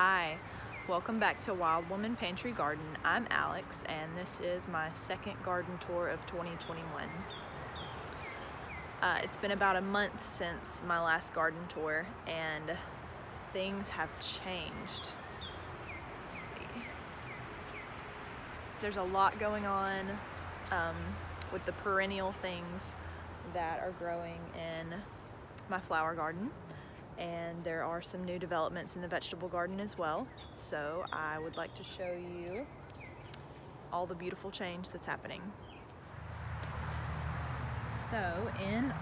Hi, welcome back to Wild Woman Pantry Garden. I'm Alex and this is my second garden tour of 2021. It's been about a month since my last garden tour and things have changed. Let's see. There's a lot going on with the perennial things that are growing in my flower garden. And there are some new developments in the vegetable garden as well. So I would like to show you all the beautiful change that's happening. So in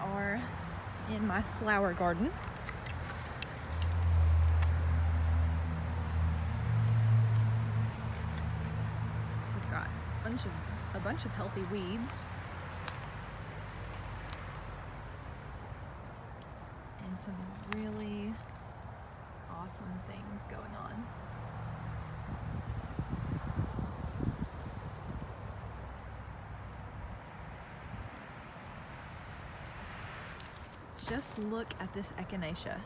my flower garden, we've got a bunch of healthy weeds. And some really awesome things going on. Just look at this echinacea.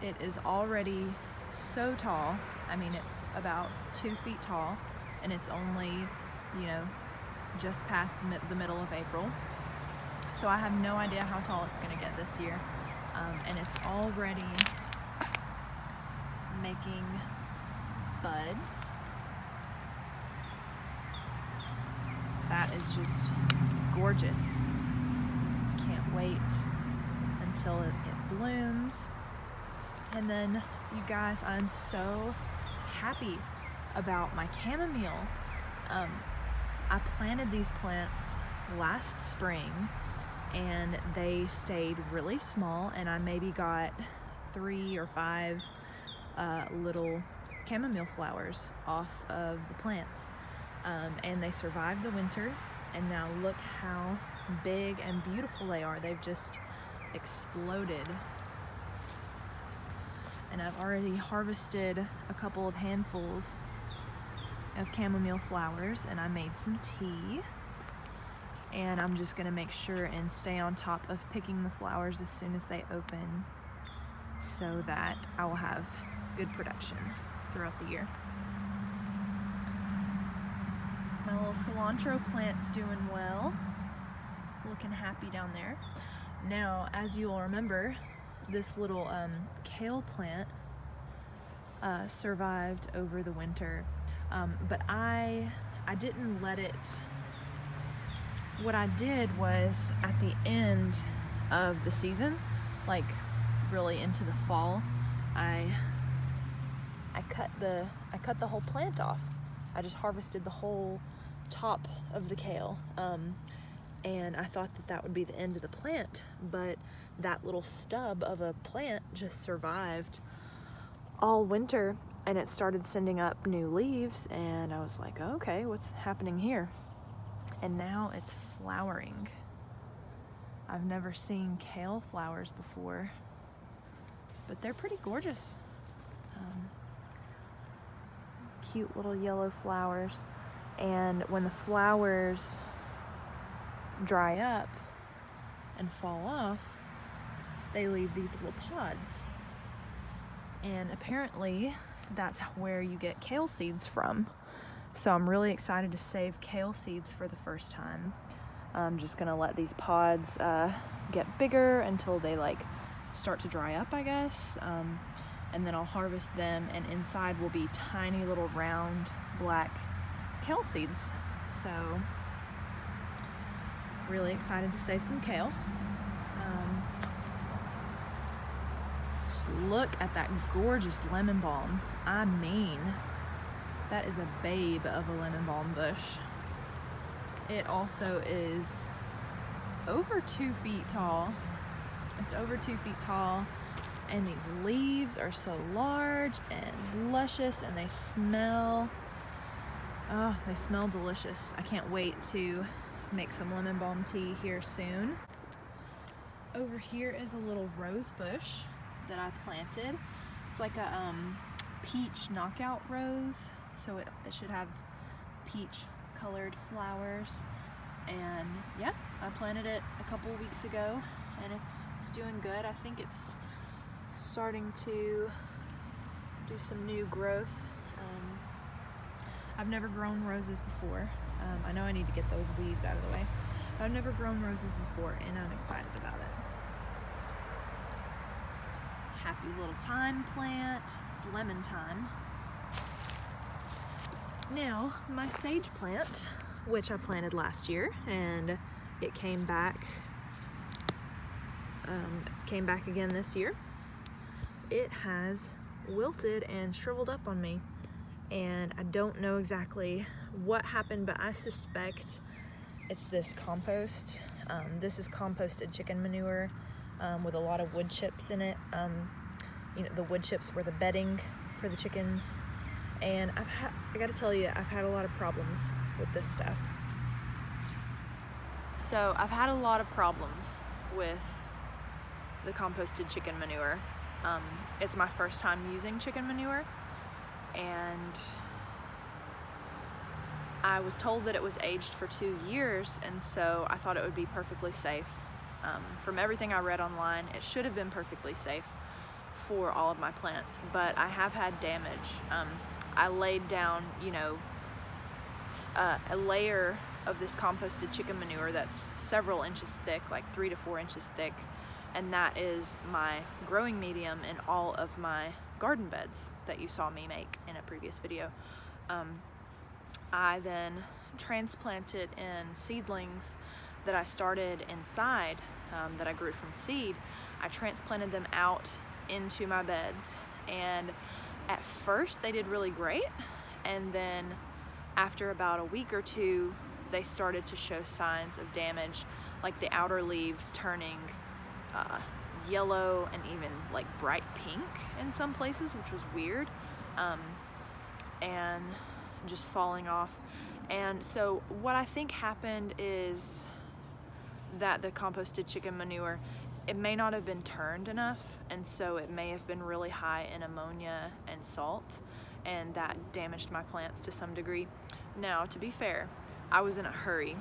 It is already so tall. I mean, it's about 2 feet tall, and it's only, just past the middle of April. So I have no idea how tall it's going to get this year. And it's already making buds. That is just gorgeous. Can't wait until it blooms. And then, you guys, I'm so happy about my chamomile. I planted these plants last spring and they stayed really small, and I maybe got 3 or 5 little chamomile flowers off of the plants, and they survived the winter, and now look how big and beautiful they are. They've just exploded, and I've already harvested a couple of handfuls of chamomile flowers, and I made some tea. And I'm just gonna make sure and stay on top of picking the flowers as soon as they open so that I will have good production throughout the year. My little cilantro plant's doing well, looking happy down there. Now, as you will remember, this little kale plant survived over the winter, but I didn't let it. What I did was, at the end of the season, like really into the fall, I cut the whole plant off. I just harvested the whole top of the kale, and I thought that would be the end of the plant, but that little stub of a plant just survived all winter, and it started sending up new leaves, and I was like, okay, what's happening here? And now it's flowering. I've never seen kale flowers before, but they're pretty gorgeous. Cute little yellow flowers. And when the flowers dry up and fall off, they leave these little pods. And apparently that's where you get kale seeds from. So I'm really excited to save kale seeds for the first time. I'm just gonna let these pods get bigger until they start to dry up, I guess. And then I'll harvest them, and inside will be tiny little round black kale seeds. So really excited to save some kale. Just look at that gorgeous lemon balm. I mean, that is a babe of a lemon balm bush. It also is over 2 feet tall. It's over 2 feet tall, and these leaves are so large and luscious, and they smell delicious. I can't wait to make some lemon balm tea here soon. Over here is a little rose bush that I planted. It's like a peach knockout rose. So it should have peach colored flowers, and yeah, I planted it a couple weeks ago, and it's doing good. I think it's starting to do some new growth. I've never grown roses before. I know I need to get those weeds out of the way. But I've never grown roses before, and I'm excited about it. Happy little thyme plant. It's lemon time. Now, my sage plant, which I planted last year, and it came back again this year. It has wilted and shriveled up on me, and I don't know exactly what happened, but I suspect it's this compost. This is composted chicken manure with a lot of wood chips in it. You know, the wood chips were the bedding for the chickens, and I gotta tell you, I've had a lot of problems with this stuff. So I've had a lot of problems with the composted chicken manure. It's my first time using chicken manure, and I was told that it was aged for 2 years, and so I thought it would be perfectly safe. From everything I read online, it should have been perfectly safe for all of my plants, but I have had damage. I laid down, you know, a layer of this composted chicken manure that's several inches thick, like 3 to 4 inches thick, and that is my growing medium in all of my garden beds that you saw me make in a previous video. I then transplanted in seedlings that I started inside, that I grew from seed. I transplanted them out into my beds, and at first they did really great, and then after about a week or two they started to show signs of damage, like the outer leaves turning yellow and even like bright pink in some places, which was weird, and just falling off. And so what I think happened is that the composted chicken manure, it may not have been turned enough, and so it may have been really high in ammonia and salt, and that damaged my plants to some degree. Now, to be fair, I was in a hurry,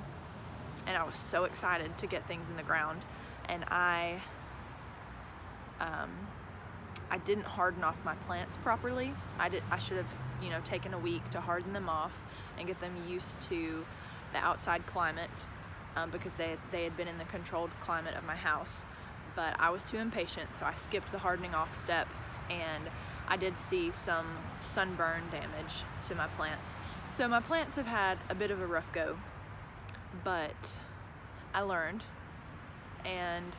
and I was so excited to get things in the ground, and I didn't harden off my plants properly. I should have, you know, taken a week to harden them off and get them used to the outside climate, because they had been in the controlled climate of my house. But I was too impatient, so I skipped the hardening off step, and I did see some sunburn damage to my plants. So my plants have had a bit of a rough go, but I learned, and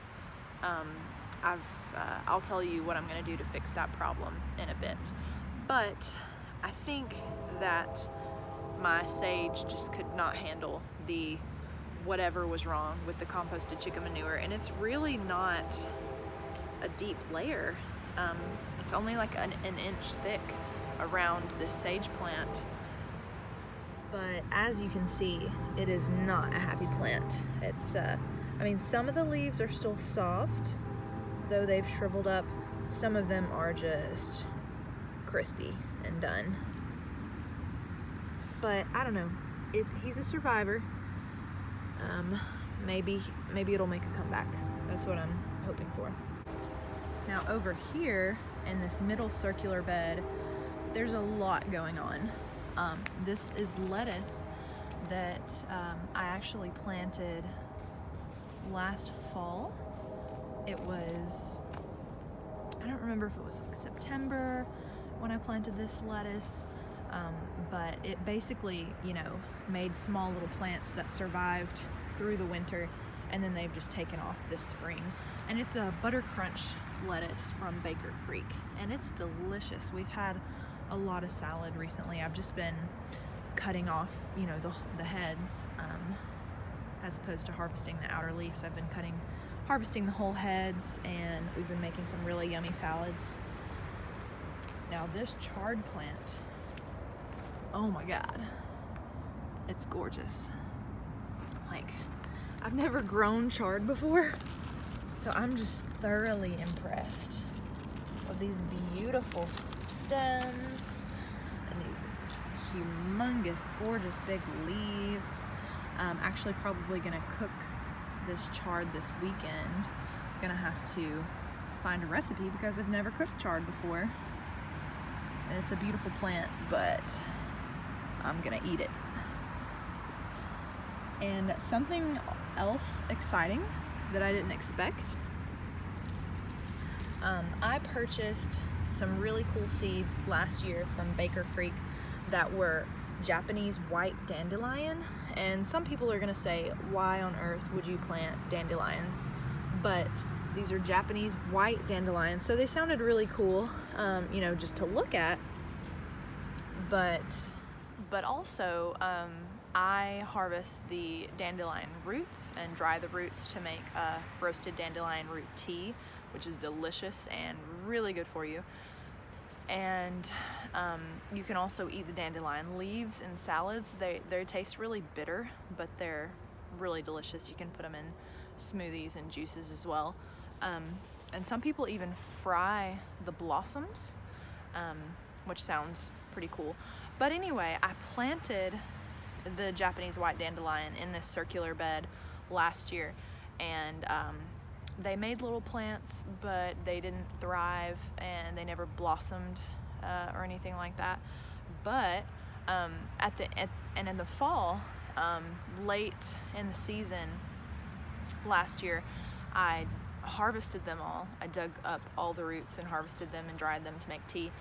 I'll tell you what I'm going to do to fix that problem in a bit. But I think that my sage just could not handle the whatever was wrong with the composted chicken manure, and it's really not a deep layer. It's only like an inch thick around this sage plant, but as you can see, it is not a happy plant. It's I mean, some of the leaves are still soft, though they've shriveled up. Some of them are just crispy and done. But I don't know, he's a survivor. Maybe it'll make a comeback. That's what I'm hoping for. Now over here in this middle circular bed, there's a lot going on. This is lettuce that I actually planted last fall. It was, I don't remember if it was like September when I planted this lettuce, but it basically, you know, made small little plants that survived through the winter, and then they've just taken off this spring. And it's a butter crunch lettuce from Baker Creek, and it's delicious. We've had a lot of salad recently. I've just been cutting off, you know, the heads, as opposed to harvesting the outer leaves. I've been harvesting the whole heads, and we've been making some really yummy salads. Now this chard plant, oh my god, it's gorgeous. Like, I've never grown chard before, so I'm just thoroughly impressed with these beautiful stems and these humongous, gorgeous big leaves. I'm actually probably gonna cook this chard this weekend. I'm gonna have to find a recipe because I've never cooked chard before. it's a beautiful plant, but I'm gonna eat it. And something else exciting that I didn't expect, I purchased some really cool seeds last year from Baker Creek that were Japanese white dandelion. And some people are gonna say, why on earth would you plant dandelions? But these are Japanese white dandelions, so they sounded really cool, you know, just to look at. But also, I harvest the dandelion roots and dry the roots to make a roasted dandelion root tea, which is delicious and really good for you. And you can also eat the dandelion leaves in salads. They taste really bitter, but they're really delicious. You can put them in smoothies and juices as well. And some people even fry the blossoms, which sounds pretty cool. But anyway, I planted the Japanese white dandelion in this circular bed last year, and they made little plants, but they didn't thrive and they never blossomed or anything like that. But in the fall, late in the season last year, I harvested them all. I dug up all the roots and harvested them and dried them to make tea.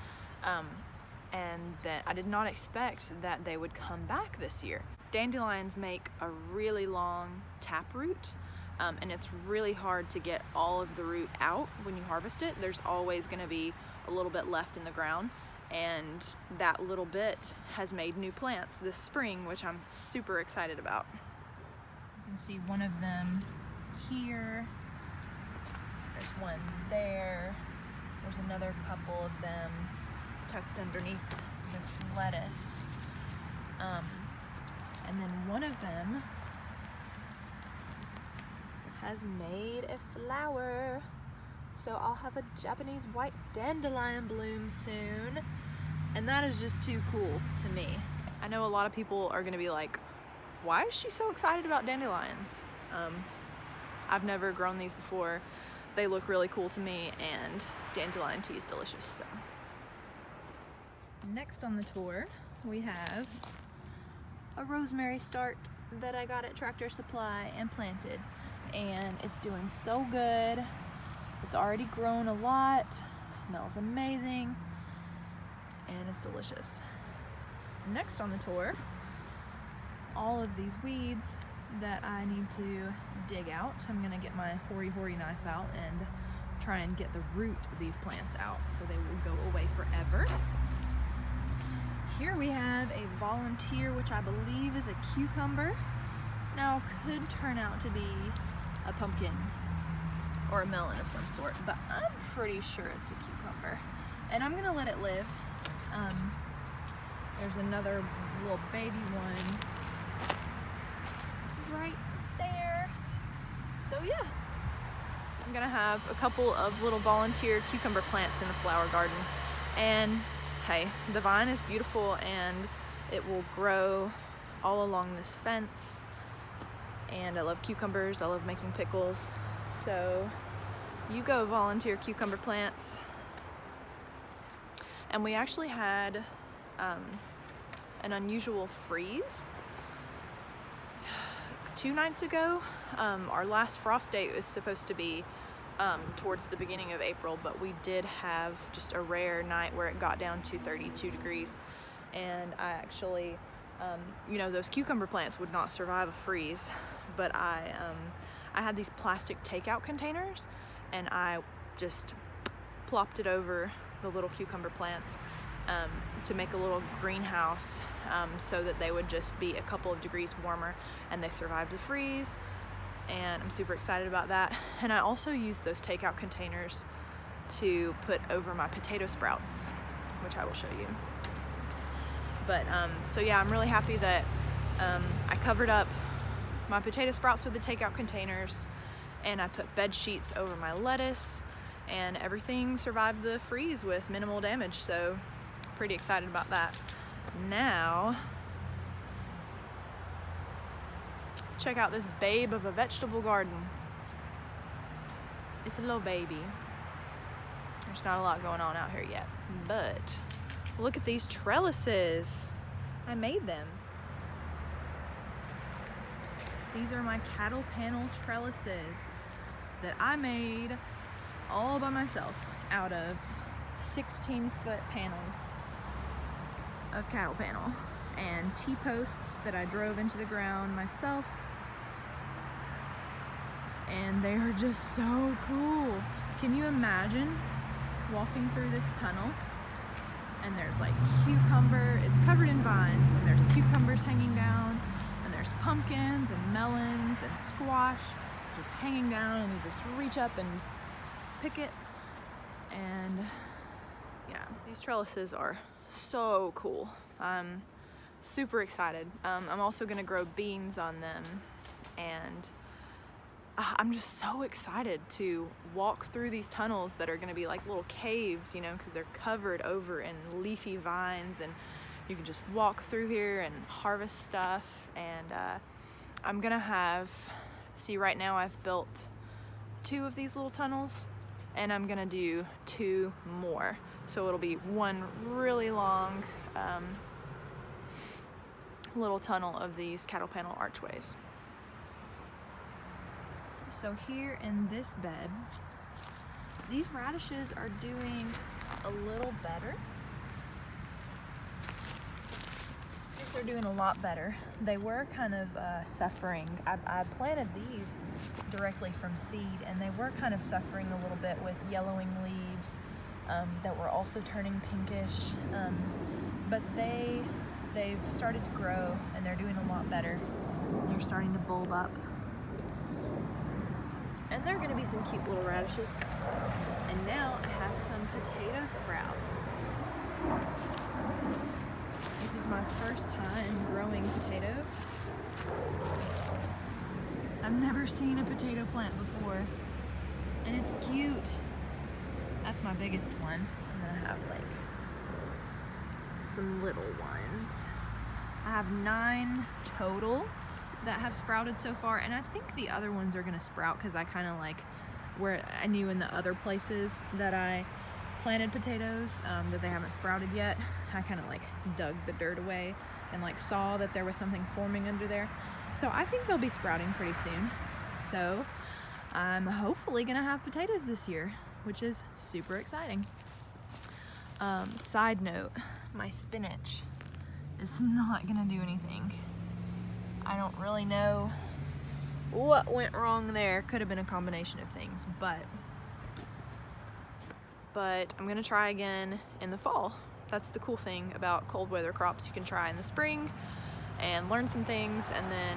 And that I did not expect that they would come back this year. Dandelions make a really long taproot, and it's really hard to get all of the root out when you harvest it. There's always going to be a little bit left in the ground, and that little bit has made new plants this spring, which I'm super excited about. You can see one of them here. There's one there. There's another couple of them tucked underneath this lettuce. And then one of them has made a flower. So I'll have a Japanese white dandelion bloom soon. And that is just too cool to me. I know a lot of people are gonna be like, why is she so excited about dandelions? I've never grown these before. They look really cool to me, and dandelion tea is delicious, so. Next on the tour, we have a rosemary start that I got at Tractor Supply and planted, and it's doing so good. It's already grown a lot, smells amazing, and it's delicious. Next on the tour, all of these weeds that I need to dig out. I'm gonna get my hoary knife out and try and get the root of these plants out so they will go away forever. Here we have a volunteer, which I believe is a cucumber. Now, could turn out to be a pumpkin or a melon of some sort, but I'm pretty sure it's a cucumber. And I'm gonna let it live. There's another little baby one right there. So yeah, I'm gonna have a couple of little volunteer cucumber plants in the flower garden. And hey, the vine is beautiful and it will grow all along this fence. And I love cucumbers, I love making pickles. So you go, volunteer cucumber plants. And we actually had an unusual freeze 2 nights ago. Our last frost date was supposed to be towards the beginning of April, but we did have just a rare night where it got down to 32 degrees. And I actually, you know, those cucumber plants would not survive a freeze, but I had these plastic takeout containers, and I just plopped it over the little cucumber plants to make a little greenhouse so that they would just be a couple of degrees warmer, and they survived the freeze, and I'm super excited about that. And I also used those takeout containers to put over my potato sprouts, which I will show you. But so yeah, I'm really happy that I covered up my potato sprouts with the takeout containers, and I put bed sheets over my lettuce, and everything survived the freeze with minimal damage, so pretty excited about that. Now, check out this babe of a vegetable garden. It's a little baby. There's not a lot going on out here yet, but Look at these trellises. I made them. These are my cattle panel trellises that I made all by myself out of 16-foot panels of cattle panel and T-posts that I drove into the ground myself. And they are just so cool. Can you imagine walking through this tunnel and there's like cucumber, it's covered in vines, and there's cucumbers hanging down, and there's pumpkins and melons and squash just hanging down, and you just reach up and pick it. And yeah, these trellises are so cool. I'm super excited. I'm also gonna grow beans on them, and I'm just so excited to walk through these tunnels that are gonna be like little caves, you know, because they're covered over in leafy vines, and you can just walk through here and harvest stuff. And I'm gonna have, see, right now I've built 2 of these little tunnels, and I'm gonna do 2 more. So it'll be one really long little tunnel of these cattle panel archways. So here in this bed, these radishes are doing a little better. They're doing a lot better. They were kind of suffering. I planted these directly from seed, and they were kind of suffering a little bit with yellowing leaves that were also turning pinkish. But they've started to grow, and they're doing a lot better. They're starting to bulb up. And they're gonna be some cute little radishes. And now I have some potato sprouts. This is my first time growing potatoes. I've never seen a potato plant before, and it's cute. That's my biggest one. And then I have like some little ones. I have 9 total that have sprouted so far, and I think the other ones are gonna sprout because I kind of like, where I knew in the other places that I planted potatoes that they haven't sprouted yet, I kind of like dug the dirt away and like saw that there was something forming under there. So I think they'll be sprouting pretty soon. So I'm hopefully gonna have potatoes this year, which is super exciting. Side note, my spinach is not gonna do anything. I don't really know what went wrong there. Could have been a combination of things, but I'm gonna try again in the fall. That's the cool thing about cold weather crops. You can try in the spring and learn some things, and then,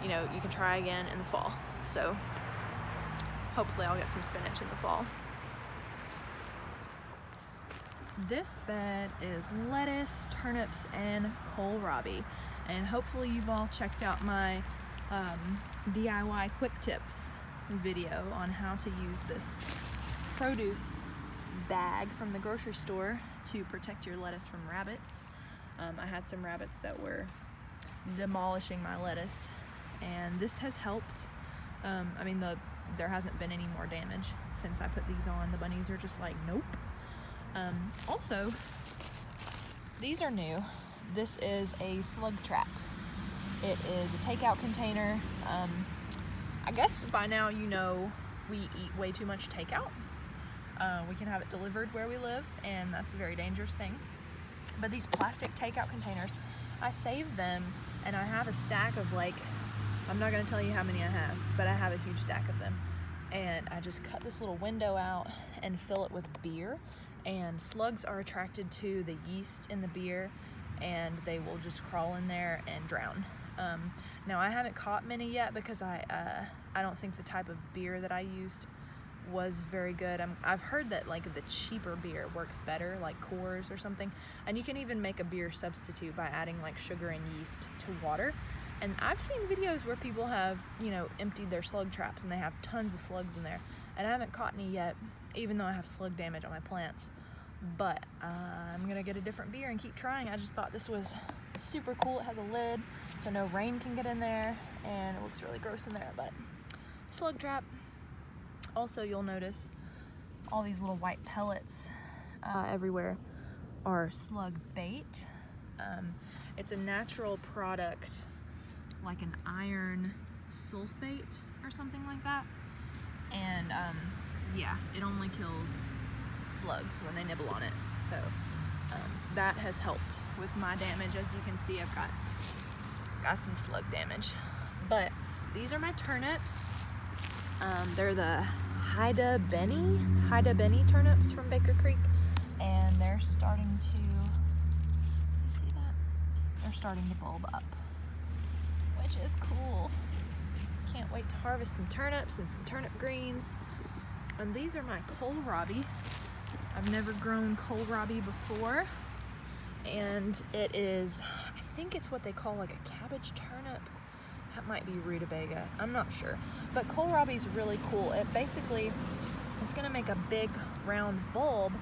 you know, you can try again in the fall. So hopefully I'll get some spinach in the fall. This bed is lettuce, turnips, and kohlrabi. And hopefully you've all checked out my DIY quick tips video on how to use this produce bag from the grocery store to protect your lettuce from rabbits. I had some rabbits that were demolishing my lettuce, and this has helped. I mean, there hasn't been any more damage since I put these on. The bunnies are just like, nope. Also, these are new. This is a slug trap. It is a takeout container. I guess by now you know we eat way too much takeout. We can have it delivered where we live, and that's a very dangerous thing. But these plastic takeout containers, I saved them, and I have a stack of like, I'm not gonna tell you how many I have, but I have a huge stack of them. And I just cut this little window out and fill it with beer, and slugs are attracted to the yeast in the beer, and they will just crawl in there and drown. Now I haven't caught many yet because I don't think the type of beer that I used was very good. I've heard that like the cheaper beer works better, like Coors or something, and you can even make a beer substitute by adding like sugar and yeast to water. And I've seen videos where people have, you know, emptied their slug traps and they have tons of slugs in there, and I haven't caught any yet, even though I have slug damage on my plants. But I'm gonna get a different beer and keep trying. I just thought this was super cool. It has a lid so no rain can get in there, and it looks really gross in there, but slug trap. Also, you'll notice all these little white pellets everywhere. are Slug Bait. It's a natural product, like an iron sulfate or something like that. And yeah, it only kills slugs when they nibble on it. So that has helped with my damage. As you can see, I've got some slug damage. But these are my turnips. They're the Haida Benny turnips from Baker Creek, and they're starting to, you see that? They're starting to bulb up, which is cool. Can't wait to harvest some turnips and some turnip greens. And these are my kohlrabi. I've never grown kohlrabi before, and it is, I think it's what they call like a cabbage turnip. That might be rutabaga, I'm not sure. But kohlrabi is really cool. It basically, it's gonna make a big round bulb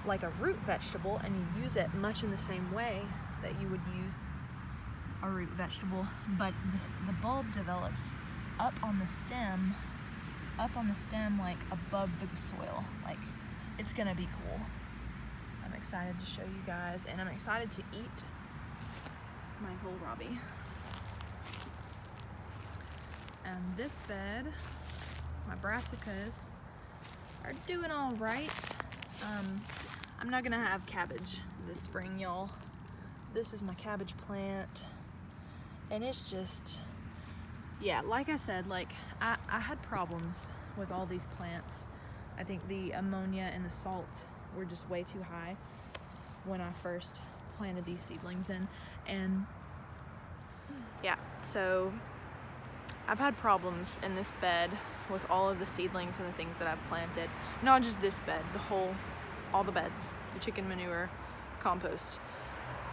like a root vegetable, and you use it much in the same way that you would use a root vegetable, but the bulb develops up on the stem like above the soil. Like, it's gonna be cool. I'm excited to show you guys, and I'm excited to eat my kohlrabi. And this bed, my brassicas are doing all right. I'm not gonna have cabbage this spring, y'all. This is my cabbage plant, and it's just, yeah, like I said, like I had problems with all these plants. I think the ammonia and the salt were just way too high when I first planted these seedlings in, and yeah, so I've had problems in this bed with all of the seedlings and the things that I've planted. Not just this bed, all the beds, the chicken manure, compost,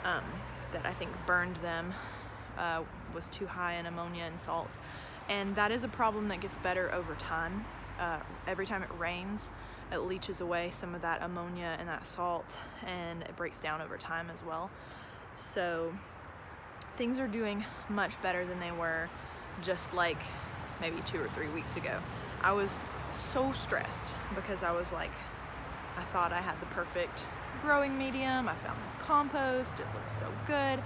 that I think burned them, was too high in ammonia and salt. And that is a problem that gets better over time. Every time it rains, it leaches away some of that ammonia and that salt, and it breaks down over time as well. So things are doing much better than they were just like maybe 2 or 3 weeks ago. I was so stressed because I was like, I thought I had the perfect growing medium. I found this compost, it looks so good,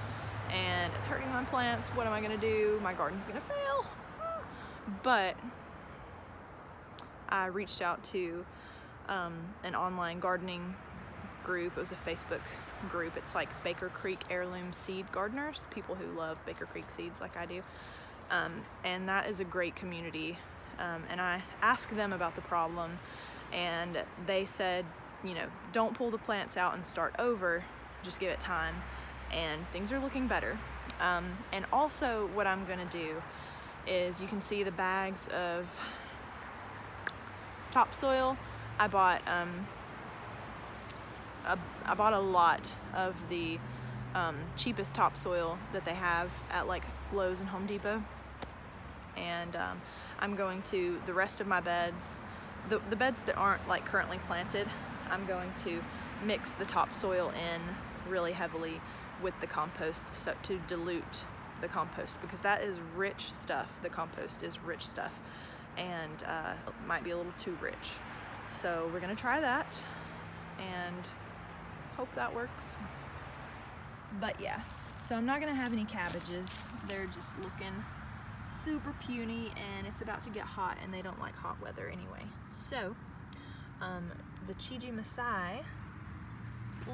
and it's hurting my plants. What am I gonna do? My garden's gonna fail. But I reached out to an online gardening group. It was a Facebook group. It's like Baker Creek Heirloom Seed Gardeners, people who love Baker Creek seeds like I do. And that is a great community. And I asked them about the problem, and they said, you know, don't pull the plants out and start over, just give it time, and things are looking better. And also what I'm gonna do is, you can see the bags of topsoil. I bought a lot of the cheapest topsoil that they have at like Lowe's and Home Depot, and I'm going to, the rest of my beds, the beds that aren't like currently planted, I'm going to mix the topsoil in really heavily with the compost, so to dilute the compost, because that is rich stuff. The compost is rich stuff, and it might be a little too rich. So we're gonna try that and hope that works. But yeah, so I'm not gonna have any cabbages. They're just looking super puny, and it's about to get hot, and they don't like hot weather anyway. So the Chiji Masai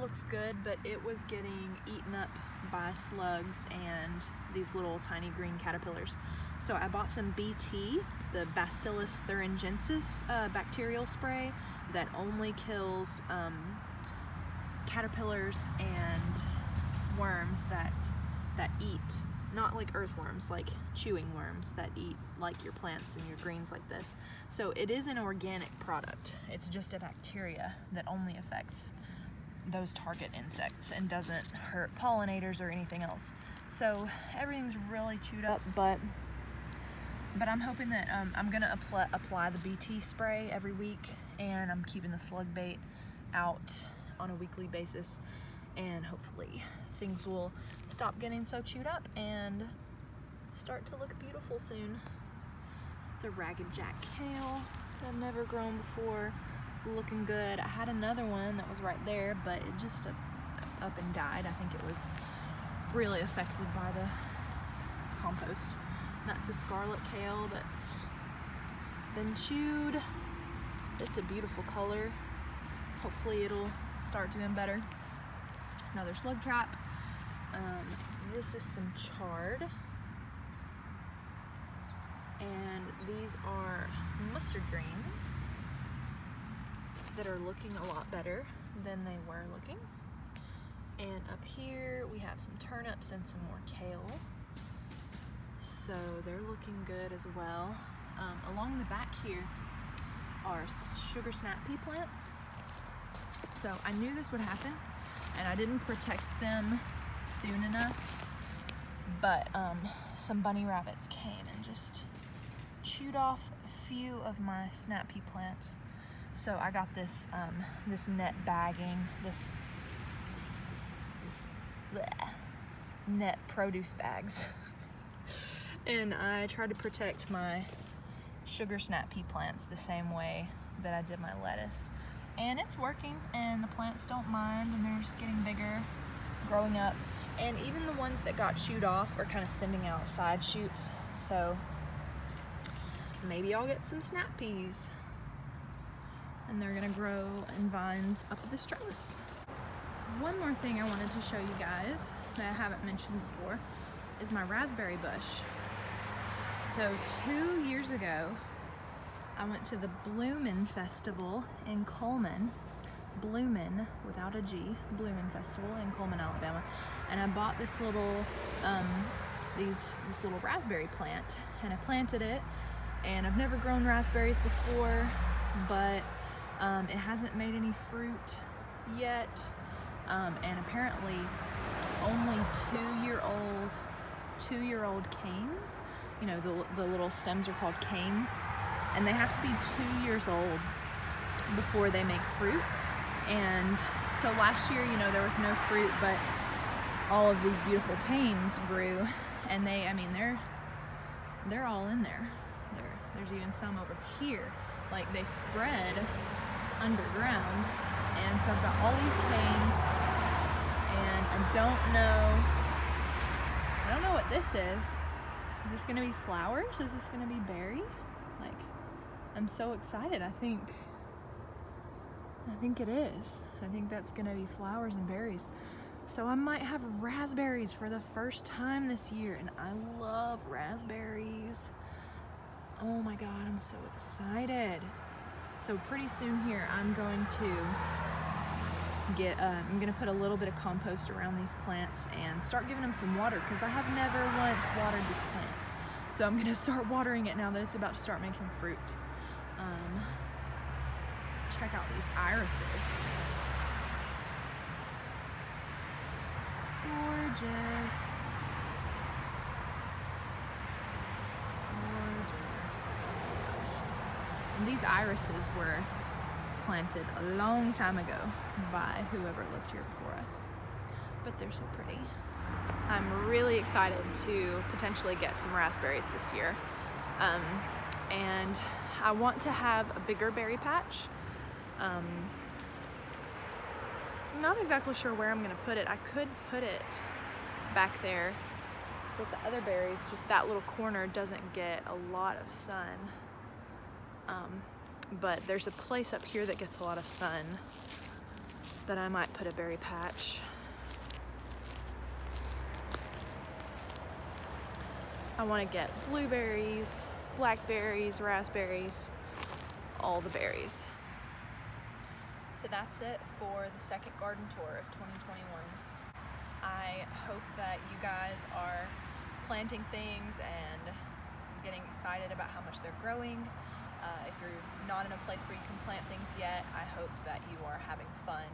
looks good, but it was getting eaten up by slugs and these little tiny green caterpillars. So I bought some BT, the Bacillus thuringiensis bacterial spray that only kills caterpillars and worms that eat, not like earthworms, like chewing worms that eat like your plants and your greens like this. So it is an organic product. It's just a bacteria that only affects those target insects and doesn't hurt pollinators or anything else. So everything's really chewed up, but I'm hoping that I'm gonna apply the BT spray every week, and I'm keeping the slug bait out on a weekly basis, and hopefully things will stop getting so chewed up and start to look beautiful soon. It's a Ragged Jack kale that I've never grown before, looking good. I had another one that was right there, but it just up and died. I think it was really affected by the compost. That's a scarlet kale that's been chewed. It's a beautiful color. Hopefully it'll start doing better. Another slug trap. This is some chard. And these are mustard greens that are looking a lot better than they were looking. And up here we have some turnips and some more kale. So they're looking good as well. Along the back here are sugar snap pea plants. So I knew this would happen and I didn't protect them soon enough, but some bunny rabbits came and just chewed off a few of my snap pea plants. So I got this this net bagging, this bleh, net produce bags. And I tried to protect my sugar snap pea plants the same way that I did my lettuce. And it's working, and the plants don't mind, and they're just getting bigger, growing up. And even the ones that got chewed off are kind of sending out side shoots. So maybe I'll get some snap peas. And they're gonna grow in vines up this trellis. One more thing I wanted to show you guys that I haven't mentioned before is my raspberry bush. So 2 years ago, I went to the Bloomin' Festival in Coleman. Bloomin' without a G, Bloomin' Festival in Coleman, Alabama. And I bought this little, this little raspberry plant, and I planted it. And I've never grown raspberries before, but it hasn't made any fruit yet. And apparently only 2-year-old canes, you know, the little stems are called canes, and they have to be 2 years old before they make fruit. And so last year, you know, there was no fruit, but all of these beautiful canes grew, and they, I mean, they're all in there. There's even some over here, like they spread underground. And so I've got all these canes, and I don't know what this is. Is this gonna be flowers? Is this gonna be berries? Like, I'm so excited. I think it is. I think that's gonna be flowers and berries. So I might have raspberries for the first time this year, and I love raspberries. Oh my God, I'm so excited. So pretty soon here, I'm going to put a little bit of compost around these plants and start giving them some water, because I have never once watered this plant. So I'm gonna start watering it now that it's about to start making fruit. Check out these irises. Gorgeous. And these irises were planted a long time ago by whoever lived here before us, but they're so pretty. I'm really excited to potentially get some raspberries this year, and I want to have a bigger berry patch. I'm not exactly sure where I'm gonna put it. I could put it back there with the other berries, just that little corner doesn't get a lot of sun. But there's a place up here that gets a lot of sun that I might put a berry patch. I want to get blueberries, blackberries, raspberries, all the berries. So that's it for the second garden tour of 2021. I hope that you guys are planting things and getting excited about how much they're growing. If you're not in a place where you can plant things yet, I hope that you are having fun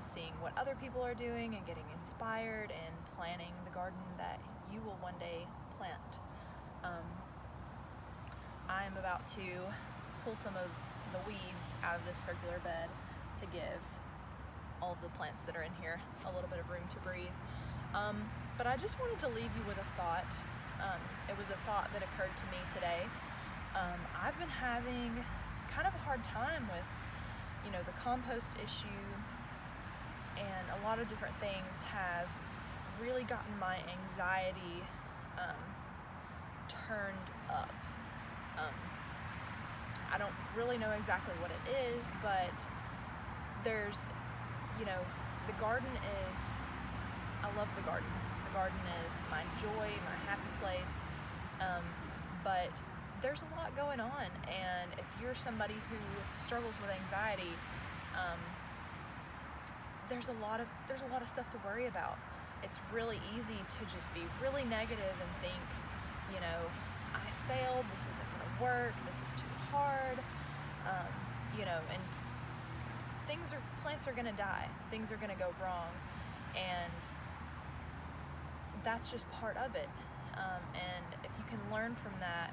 seeing what other people are doing and getting inspired and planning the garden that you will one day plant. I'm about to pull some of the weeds out of this circular bed to give all of the plants that are in here a little bit of room to breathe. But I just wanted to leave you with a thought. It was a thought that occurred to me today. I've been having kind of a hard time with, you know, the compost issue and a lot of different things have really gotten my anxiety turned up. I don't really know exactly what it is, but there's, the garden is, I love the garden. The garden is my joy, my happy place, but there's a lot going on, and if you're somebody who struggles with anxiety, there's a lot of stuff to worry about. It's really easy to just be really negative and think, I failed, this isn't going to work, this is too hard, and plants are going to die, things are going to go wrong, and that's just part of it. And if you can learn from that,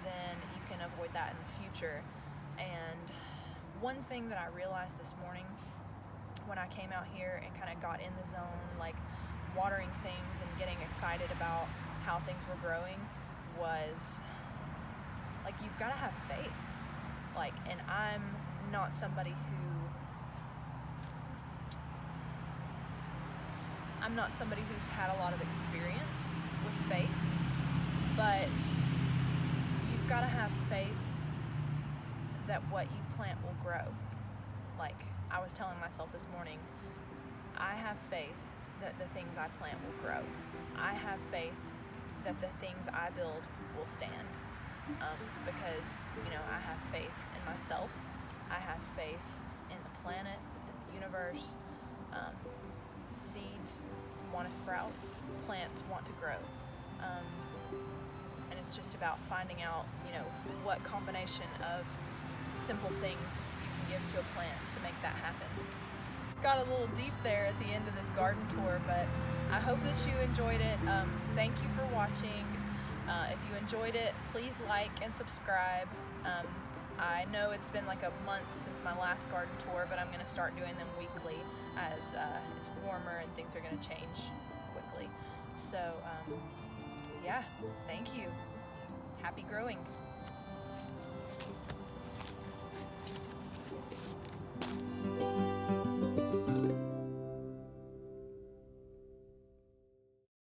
then you can avoid that in the future. And one thing that I realized this morning when I came out here and kind of got in the zone, like watering things and getting excited about how things were growing, was like, you've got to have faith. Like, and I'm not somebody who's had a lot of experience with faith, but you've got to have faith that what you plant will grow. Like I was telling myself this morning, I have faith that the things I plant will grow. I have faith that the things I build will stand, because I have faith in myself, I have faith in the planet, in the universe. Seeds want to sprout, plants want to grow, and it's just about finding out what combination of simple things you can give to a plant to make that happen. Got a little deep there at the end of this garden tour, but I hope that you enjoyed it. Thank you for watching. If you enjoyed it, please like and subscribe. I know it's been like a month since my last garden tour, but I'm going to start doing them weekly as it's warmer and things are going to change quickly. So, yeah, thank you. Happy growing.